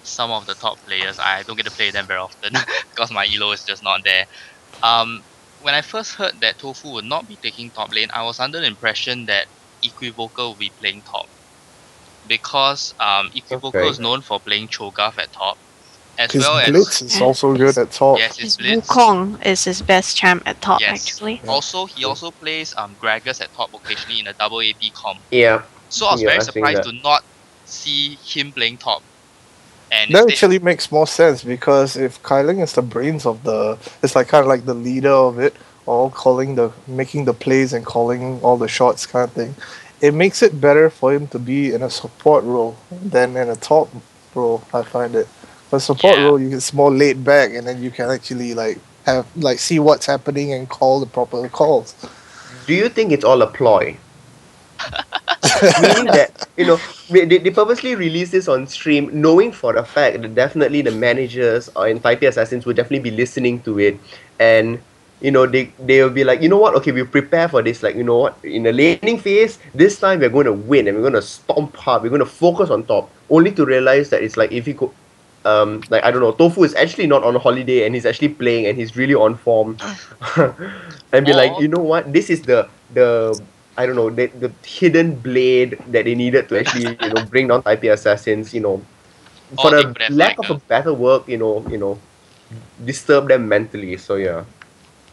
some of the top players, I don't get to play them very often because my elo is just not there. When I first heard that Tofu would not be taking top lane, I was under the impression that Equivocal will be playing top. Because Equivocal is known for playing Cho'Gath at top. As His well Blitz as is also good at top. Yes, his His Blitz. Wukong is his best champ at top, Yes. actually. Yeah. Also, he also plays Gragas at top occasionally in a double AP comp. Yeah. So I was very surprised to not see him playing top. And that actually makes more sense, because if Kyling is the brains of it's like kind of like the leader of it, all making the plays and calling all the shots kind of thing, it makes it better for him to be in a support role than in a top role. I find it. A support role, it's more laid back, and then you can actually see what's happening and call the proper calls. Do you think it's all a ploy? Meaning that, they purposely release this on stream, knowing for a fact that definitely the managers in Taipei Assassins will definitely be listening to it, and they'll be like, okay, we prepare for this, like, in the laning phase, this time we're going to win and we're going to stomp hard, we're going to focus on top, only to realize that it's like, if you could I don't know, Tofu is actually not on holiday and he's actually playing and he's really on form. And be like, you know what, this is the I don't know, the hidden blade that they needed to actually bring down Taipei Assassins, for the lack of a better work, disturb them mentally. So yeah.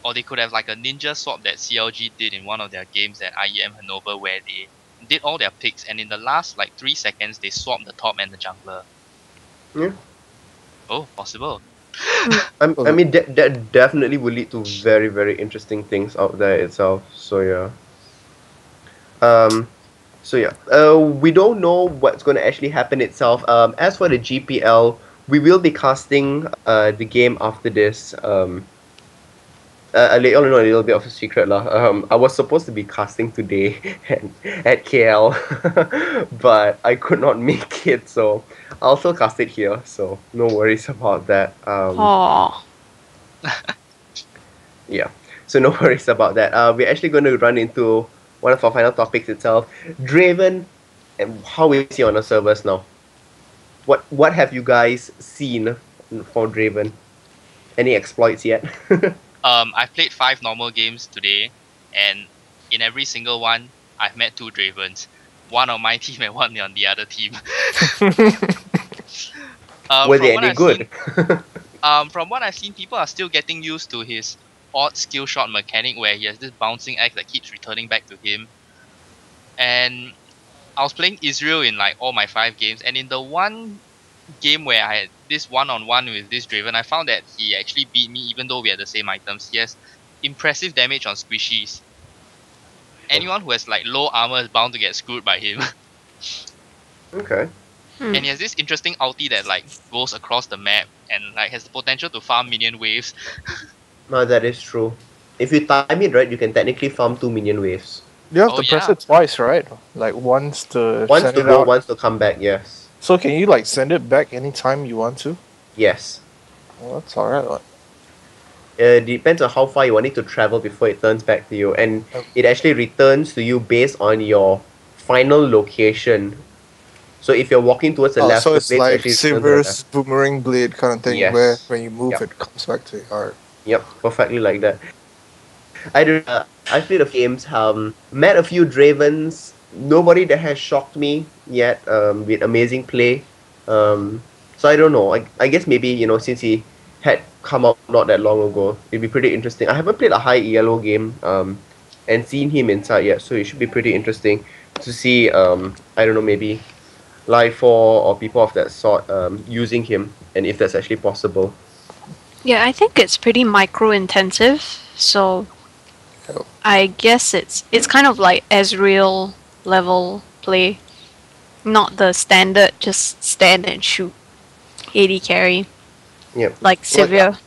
Or they could have like a ninja swap that CLG did in one of their games at IEM Hanover, where they did all their picks and in the last 3 seconds they swapped the top and the jungler. Yeah. Oh, possible. I mean, that definitely will lead to very, very interesting things out there itself. So yeah. We don't know what's going to actually happen itself. As for the GPL, we will be casting the game after this. A little bit of a secret lah. I was supposed to be casting today at KL, but I could not make it, so I'll still cast it here. So no worries about that. Yeah. So no worries about that. We're actually going to run into one of our final topics itself. Draven, and how is he on the servers now? What have you guys seen for Draven? Any exploits yet? I've played 5 normal games today, and in every single one, I've met 2 Dravens. One on my team and one on the other team. Were they any good? From what I've seen, people are still getting used to his odd skill shot mechanic where he has this bouncing axe that keeps returning back to him. And I was playing Ezreal in like all my 5 games, and in the one game where I had this one-on-one with this Draven, I found that he actually beat me even though we had the same items. He has impressive damage on squishies. Anyone who has like low armor is bound to get screwed by him. Okay. And he has this interesting ulti that like goes across the map and like has the potential to farm minion waves. No, that is true. If you time it right, you can technically farm 2 minion waves. You have Oh, to press yeah. it twice, right? Like once to Once send to it go, out. once to come back, yes. So can you like send it back anytime you want to? Yes. Well, that's alright. Like. Depends on how far you want it to travel before it turns back to you. And it actually returns to you based on your final location. So if you're walking towards the left, so the it's blade like actually returns to the left. Silver's boomerang blade kind of thing, Yes. where when you move Yep. it comes back to you. Alright. Yep, perfectly like that. I played a few games, met a few Dravens. Nobody that has shocked me yet with amazing play. So I don't know. I guess maybe, since he had come out not that long ago, it'd be pretty interesting. I haven't played a high ELO game and seen him inside yet, so it should be pretty interesting to see, I don't know, maybe Live 4 or people of that sort using him, and if that's actually possible. Yeah, I think it's pretty micro intensive, so Yep. I guess it's kind of like Ezreal level play. Not the standard just stand and shoot AD carry Yep. like Sivir.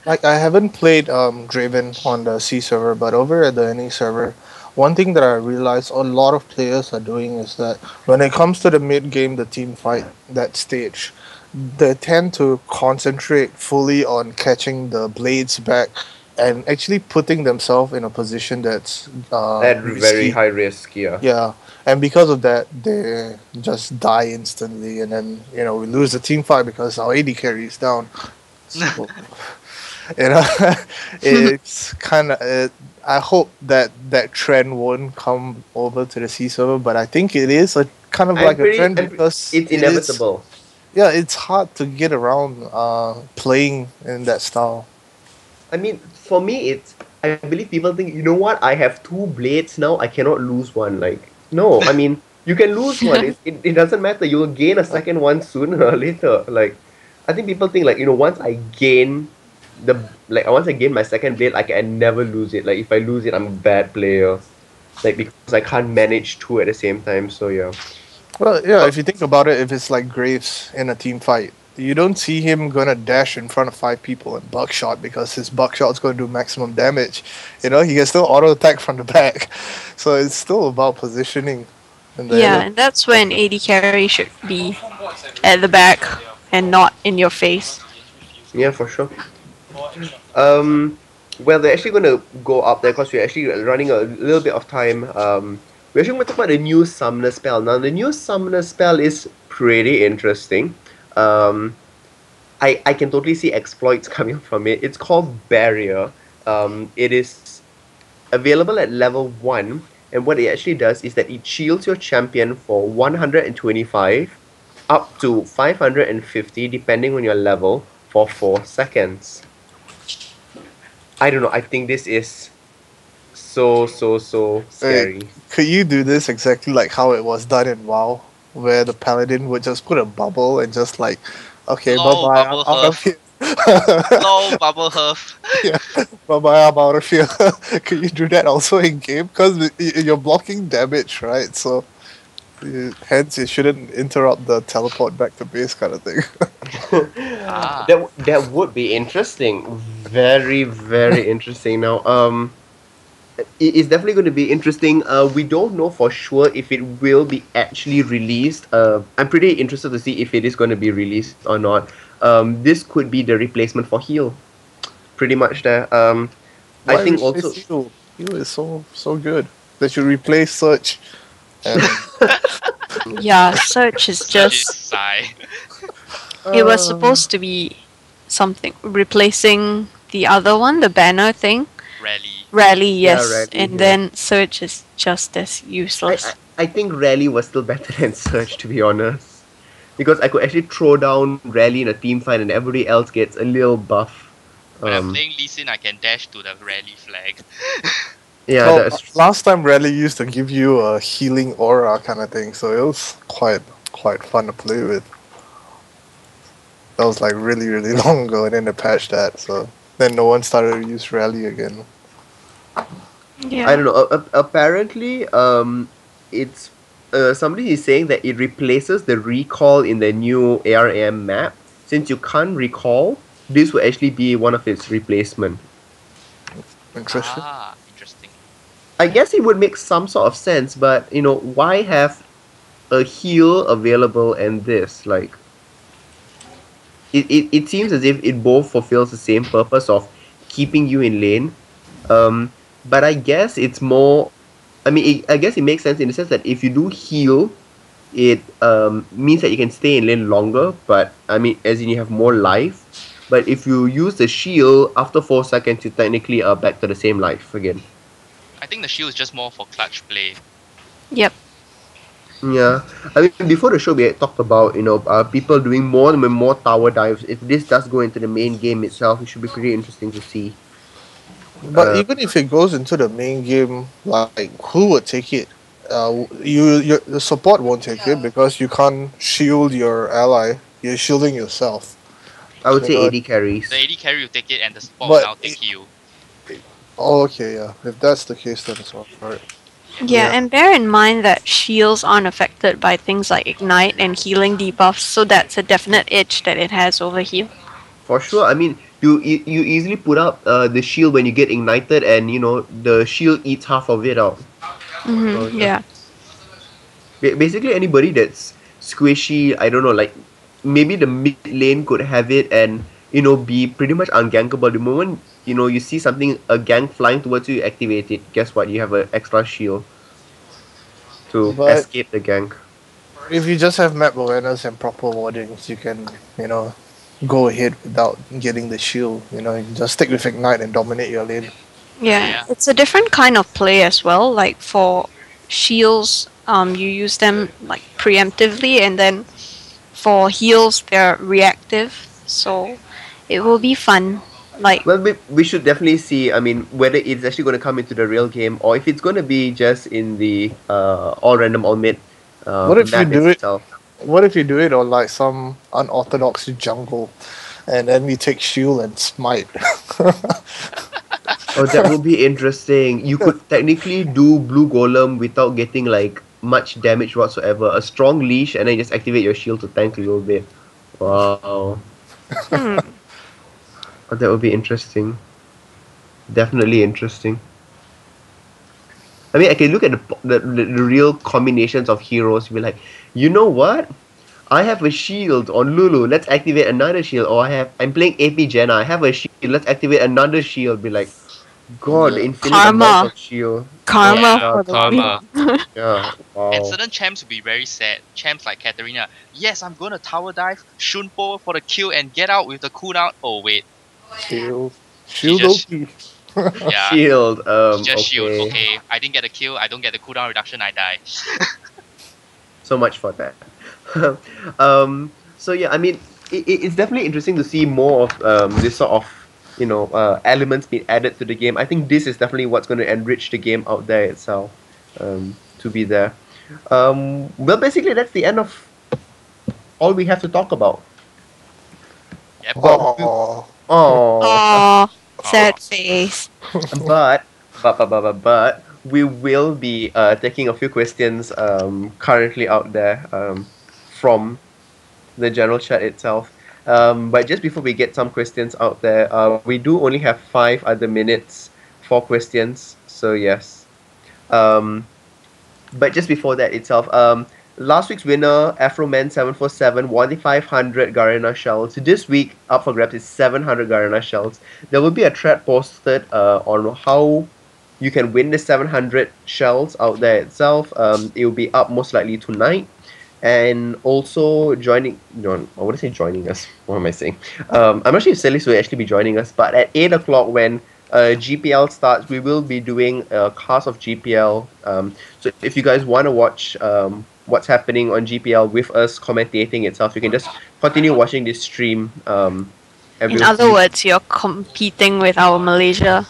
Like I haven't played Draven on the C server, but over at the NA server, one thing that I realized a lot of players are doing is that when it comes to the mid game, the team fight, that stage, they tend to concentrate fully on catching the blades back and actually putting themselves in a position that's At very risky. high risk, yeah. Yeah, and because of that, they just die instantly, and then we lose the team fight because our AD carry is down. So, it's kind of. I hope that trend won't come over to the C server, but I think it is a kind of like a trend because it's inevitable. It's hard to get around playing in that style. I mean, for me, I believe people think, I have 2 blades now, I cannot lose one. Like, no, I mean, you can lose one. It doesn't matter. You'll gain a second one sooner or later. Like, I think people think, like, once I gain once I gain my second blade, I can never lose it. Like, if I lose it, I'm a bad player. Like, because I can't manage 2 at the same time, so yeah. Well, yeah, if you think about it, if it's like Graves in a team fight, you don't see him gonna dash in front of 5 people and buckshot because his buckshot's gonna do maximum damage. He can still auto attack from the back. So it's still about positioning. Yeah, and that's when AD carry should be at the back and not in your face. Yeah, for sure. Well, they're actually going to go up there because we're actually running a little bit of time. We're actually going to talk about the new Summoner spell. Now, the new Summoner spell is pretty interesting. I can totally see exploits coming from it. It's called Barrier. It is available at level 1, and what it actually does is that it shields your champion for 125 up to 550 depending on your level for 4 seconds. I don't know, I think this is so scary. Could you do this exactly like how it was done in WoW, where the paladin would just put a bubble and just like, okay, Lol, bye bye, bubble I'm out of here. Lol, bubble huff. Yeah, bye bye, I'm out of here. Could you do that also in game? Because you're blocking damage, right? So hence you shouldn't interrupt the teleport back to base kind of thing. Ah. That would be interesting. Very, very interesting. Now, it's definitely going to be interesting. We don't know for sure if it will be actually released. I'm pretty interested to see if it is going to be released or not. This could be the replacement for heal. Pretty much there. I think also heal is so good. They should replace Search. And Yeah, search is Such is just. sigh. It was supposed to be something replacing the other one, the banner thing. Rally. Rally, Yeah, yes, Rally, and yeah. then search is just as useless. I think Rally was still better than Surge, to be honest. Because I could actually throw down Rally in a team fight and everybody else gets a little buff. When I'm playing Lee Sin, I can dash to the rally flag. Yeah, well, that's last time Rally used to give you a healing aura kind of thing, so it was quite fun to play with. That was like really long ago, and then they patched that, so then no one started to use Rally again. Yeah. I don't know. Apparently, it's somebody is saying that it replaces the recall in the new ARAM map. Since you can't recall, this will actually be one of its replacement. Interesting. Ah, interesting. I guess it would make some sort of sense, but why have a heal available and this? Like, it seems as if it both fulfills the same purpose of keeping you in lane. But I guess it's more. I mean, I guess it makes sense in the sense that if you do heal, it means that you can stay in lane longer. But I mean, as in you have more life. But if you use the shield after 4 seconds, you technically are back to the same life again. I think the shield is just more for clutch play. Yep. Yeah, I mean, before the show we had talked about people doing more and more tower dives. If this does go into the main game itself, it should be pretty interesting to see. But even if it goes into the main game, like who would take it? The support won't take it because you can't shield your ally. You're shielding yourself. I would say So, AD carries. The AD carry will take it and the support But will now take heal. Oh, okay, yeah. If that's the case, then it's alright. Yeah, and bear in mind that shields aren't affected by things like ignite and healing debuffs, so that's a definite edge that it has over here. For sure. I mean, you easily put up the shield when you get ignited, and the shield eats half of it out. Mm-hmm, yeah. Basically, anybody that's squishy, I don't know, like maybe the mid lane could have it and be pretty much ungankable. The moment you see something, a gank flying towards you, you activate it. Guess what? You have an extra shield to But- escape the gank. If you just have map awareness and proper wardings, you can, go ahead without getting the shield. You can just stick with ignite and dominate your lane. Yeah, Yeah. it's a different kind of play as well. Like for shields, you use them like preemptively, and then for heals, they're reactive. So it will be fun. Like Well, we should definitely see. I mean, whether it's actually going to come into the real game or if it's going to be just in the all random, all mid. What if you map do it- itself. What if you do it on like some unorthodox jungle, and then you take shield and smite? Oh, that would be interesting. You could technically do blue golem without getting like much damage whatsoever. A strong leash and then just activate your shield to tank a little bit. Wow. hmm, Oh, that would be interesting. Definitely interesting. I mean, I can look at the real combinations of heroes. Be like, you know what? I have a shield on Lulu. Let's activate another shield. Or I'm playing AP Jenna. I have a shield. Let's activate another shield. Be like, God, infinite Karma. amount of shield. karma Yeah, for the karma. Yeah. Wow. And certain champs will be very sad. Champs like Katarina. Yes, I'm gonna tower dive, Shunpo for the kill and get out with the cooldown. Oh wait, Shield. She Shield just- OP. yeah. Shield. Just shield. Okay. Okay, I didn't get a kill. I don't get the cooldown reduction. I die. So much for that. So yeah, I mean, it's definitely interesting to see more of this sort of elements being added to the game. I think this is definitely what's going to enrich the game out there itself. To be there. Well, basically that's the end of all we have to talk about. Yep. Oh, Oh, Aw, sad face. but we will be taking a few questions currently out there from the general chat itself. But just before we get some questions out there, we do only have 5 other minutes for questions. So yes. But just before that itself, last week's winner, Afroman747, won the 500 Garena Shells. This week, up for grabs is 700 Garena Shells. There will be a thread posted on how you can win the 700 shells out there itself. It will be up most likely tonight. And also joining, no, I wouldn't say joining us. What am I saying? I'm not sure if Saelis will actually be joining us, but at 8 o'clock when GPL starts, we will be doing a cast of GPL. So if you guys want to watch what's happening on GPL with us commentating itself, you can just continue watching this stream. In other words, you're competing with our Malaysia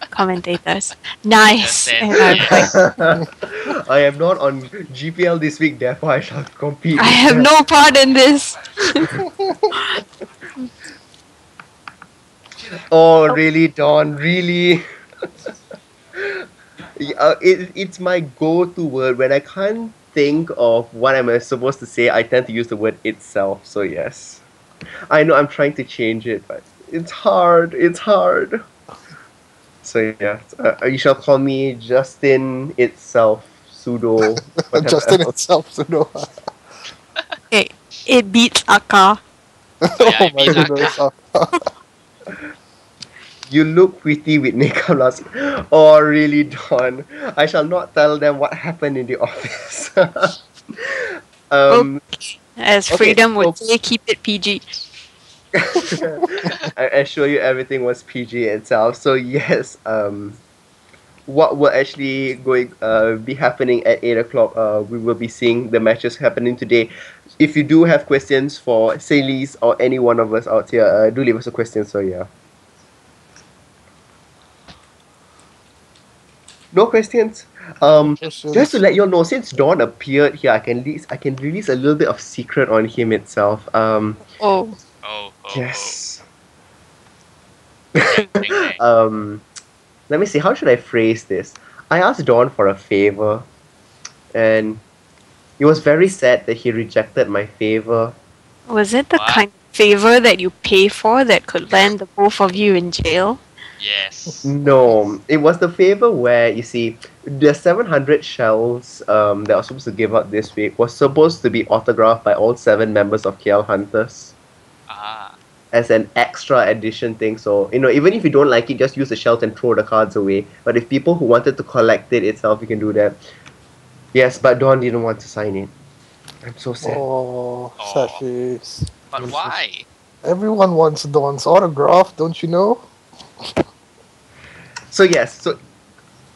commentators. Nice. Yes, And I'm yes. like, I am not on GPL this week, therefore I shall compete. I have no part in this. Oh, really, Don? Really? Yeah, it's my go-to word. When I can't think of what I'm supposed to say, I tend to use the word itself. So yes. I know I'm trying to change it, but it's hard. It's hard. So yeah, you shall call me Justin itself, pseudo. whatever Justin else. itself, so no. Okay, it beats Akka. Yeah, Oh my beat goodness. You look pretty with makeup last. Oh, really, Don? I shall not tell them what happened in the office. As Okay, Freedom would so- say, keep it PG. I assure you, everything was PG itself. So yes, what will actually be happening at 8 o'clock? We will be seeing the matches happening today. If you do have questions for Saelis or any one of us out here, do leave us a question. So yeah. No questions. Just to let you all know, since Dawn appeared here, I can release a little bit of secret on him itself. Oh, Oh, Yes. Dang, dang, dang. Let me see. How should I phrase this? I asked Dawn for a favor, and he was very sad that he rejected my favor. was it the What? kind of favor that you pay for that could land the both of you in jail? Yes. No, it was the favor where, you see, the 700 shells that I was supposed to give out this week was supposed to be autographed by all 7 members of KL Hunters Ah. as an extra edition thing. So, even if you don't like it, just use the shells and throw the cards away. But if people who wanted to collect it itself, you can do that. Yes, but Dawn didn't want to sign it. I'm so sad. Oh, Aw. sad face. But why? Everyone wants Dawn's autograph, don't you know? So yes, so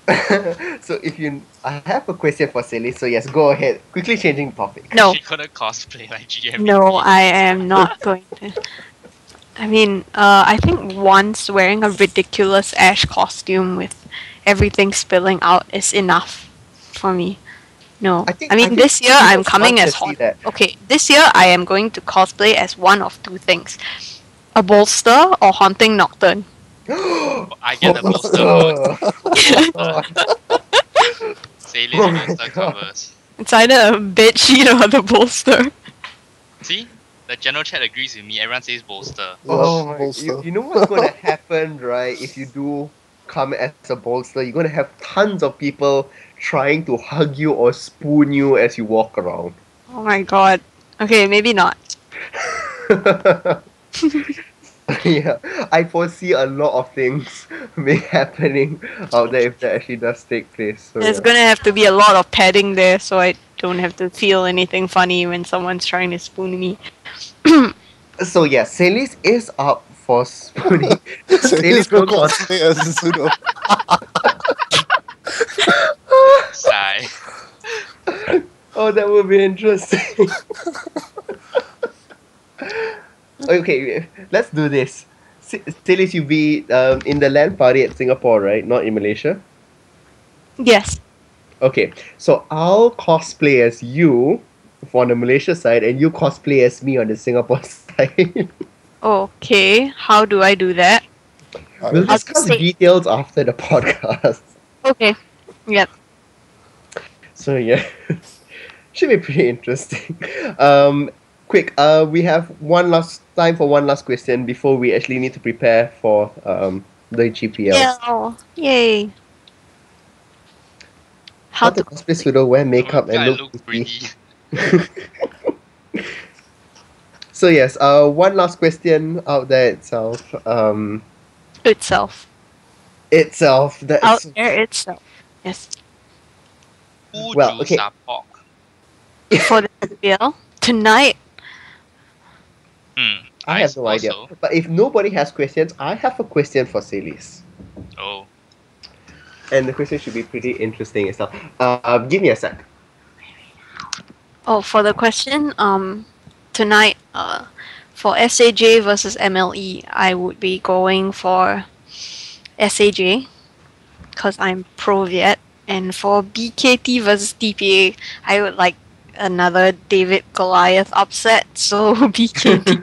I have a question for Saelis. So yes, go ahead. Quickly changing topic. No, You're gonna cosplay like GM. no, I am not going to. I mean, I think once wearing a ridiculous Ash costume with everything spilling out is enough for me. No, I I, think- I mean think this year I'm people coming want as to see hot. that. Okay, this year I am going to cosplay as one of two things: a bolster or haunting nocturne. I get the bolster vote. Saelis Oh my bolster God. covers. It's either a bed sheet or the bolster. See? The general chat agrees with me. Everyone says bolster. Oh Love my! bolster. You know what's gonna happen, right? If you do come as a bolster, you're gonna have tons of people trying to hug you or spoon you as you walk around. Oh my god. Okay, maybe not. Yeah, I foresee a lot of things happening out there if that actually does take place. So, There's yeah. gonna have to be a lot of padding there so I don't have to feel anything funny when someone's trying to spoon me. So yeah, Saelis is up for spooning. Saelis will will cosplay as Zuno. Sigh. Oh, that would be interesting. Okay, let's do this. Saelis, you be in the LAN party at Singapore, right? Not in Malaysia. Yes. Okay, so I'll cosplay as you for the Malaysia side, and you cosplay as me on the Singapore side. Okay, how do I do that? We'll I'll discuss say- details after the podcast. Okay. Yep. So yeah, should be pretty interesting. Quick, we have one last question before we actually need to prepare for the GPL. Yeah. Yay. How to to cosplay pseudo, wear makeup, Yeah, I and look look pretty. So yes, one last question out there itself. itself? itself. Out That's there itself. Yes. Who well, drew okay. Sapok? For the SPL tonight. I have no suppose idea. so. But if nobody has questions, I have a question for Saelis. Oh, And the question should be pretty interesting itself. Give me a sec. Oh, for the question, tonight, for SAJ versus MLE, I would be going for SAJ because I'm pro Viet, and for BKT versus TPA, I would like another David Goliath upset. So BKT.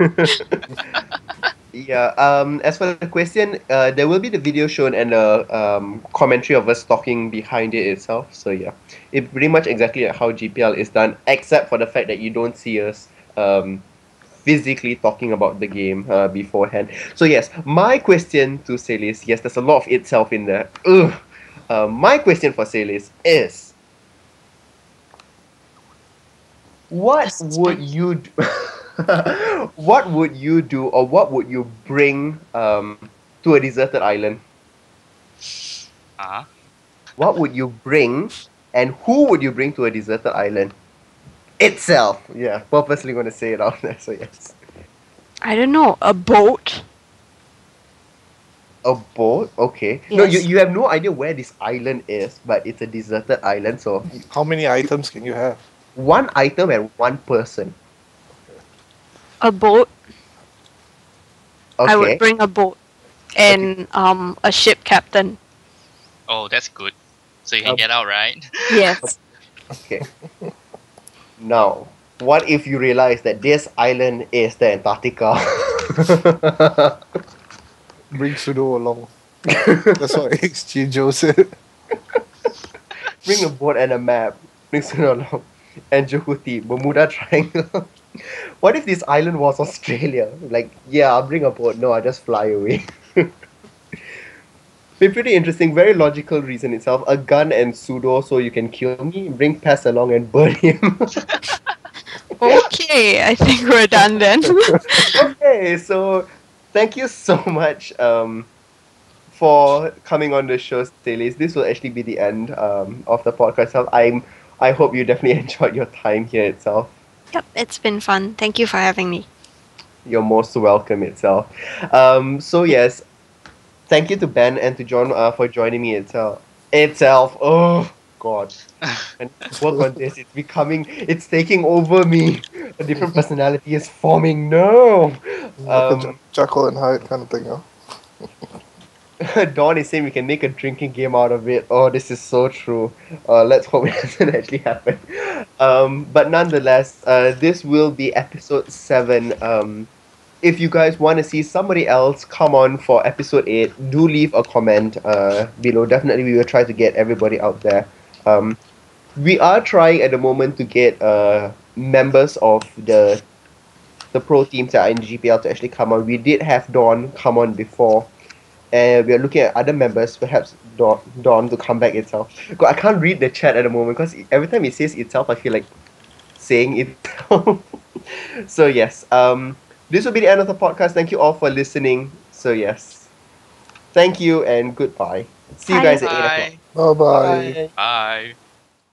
Yeah. As for the question, there will be the video shown and the commentary of us talking behind it itself. So yeah, it pretty much exactly like how GPL is done, except for the fact that you don't see us physically talking about the game beforehand. So yes, my question to Saelis, yes, there's a lot of itself in there. Ugh. My question for Saelis is, what would you do? What would you do, or what would you bring to a deserted island? uh-huh. What would you bring, and who would you bring to a deserted island itself? Yeah, purposely going to say it out there. So yes, I don't know, a boat. a boat. Okay. No, Yes. you have no idea where this island is, but it's a deserted island. So How many items can you have? one item and one person. A boat. Okay. I would bring a boat and a ship captain. Oh, that's good. So you can get out, right? Yes. Okay. Now, what if you realize that this island is the Antarctica? Bring Sudo along. That's what Exchange said. Bring a boat and a map. Bring Suno along. And Djibouti, Bermuda Triangle. What if this island was Australia? Like, yeah, I'll bring a boat. No, I'll just fly away. Be pretty interesting. Very logical reason itself. A gun and pseudo so you can kill me. Bring Pest along and burn him. Okay, I think we're done then. Okay, so thank you so much for coming on the show, Saelis. This will actually be the end of the podcast. I hope you definitely enjoyed your time here itself. Yep, it's been fun. Thank you for having me. You're most welcome itself. So yes, thank you to Ben and to John for joining me itself. Oh God. And work on this. It's taking over me. A different personality is forming. No. Like a Jekyll and Hyde kind of thing, huh? Dawn is saying we can make a drinking game out of it. Oh, this is so true. Let's hope it doesn't actually happen. But nonetheless, this will be episode 7. If you guys want to see somebody else come on for episode 8, do leave a comment below. Definitely, we will try to get everybody out there. We are trying at the moment to get members of the pro teams that are in GPL to actually come on. We did have Dawn come on before. And we are looking at other members, perhaps Dawn to come back itself. God, I can't read the chat at the moment because every time it says itself, I feel like saying itself. So yes, this will be the end of the podcast. Thank you all for listening. So yes, thank you and goodbye. See you Bye. guys at 8 o'clock. Bye. Bye bye. Bye.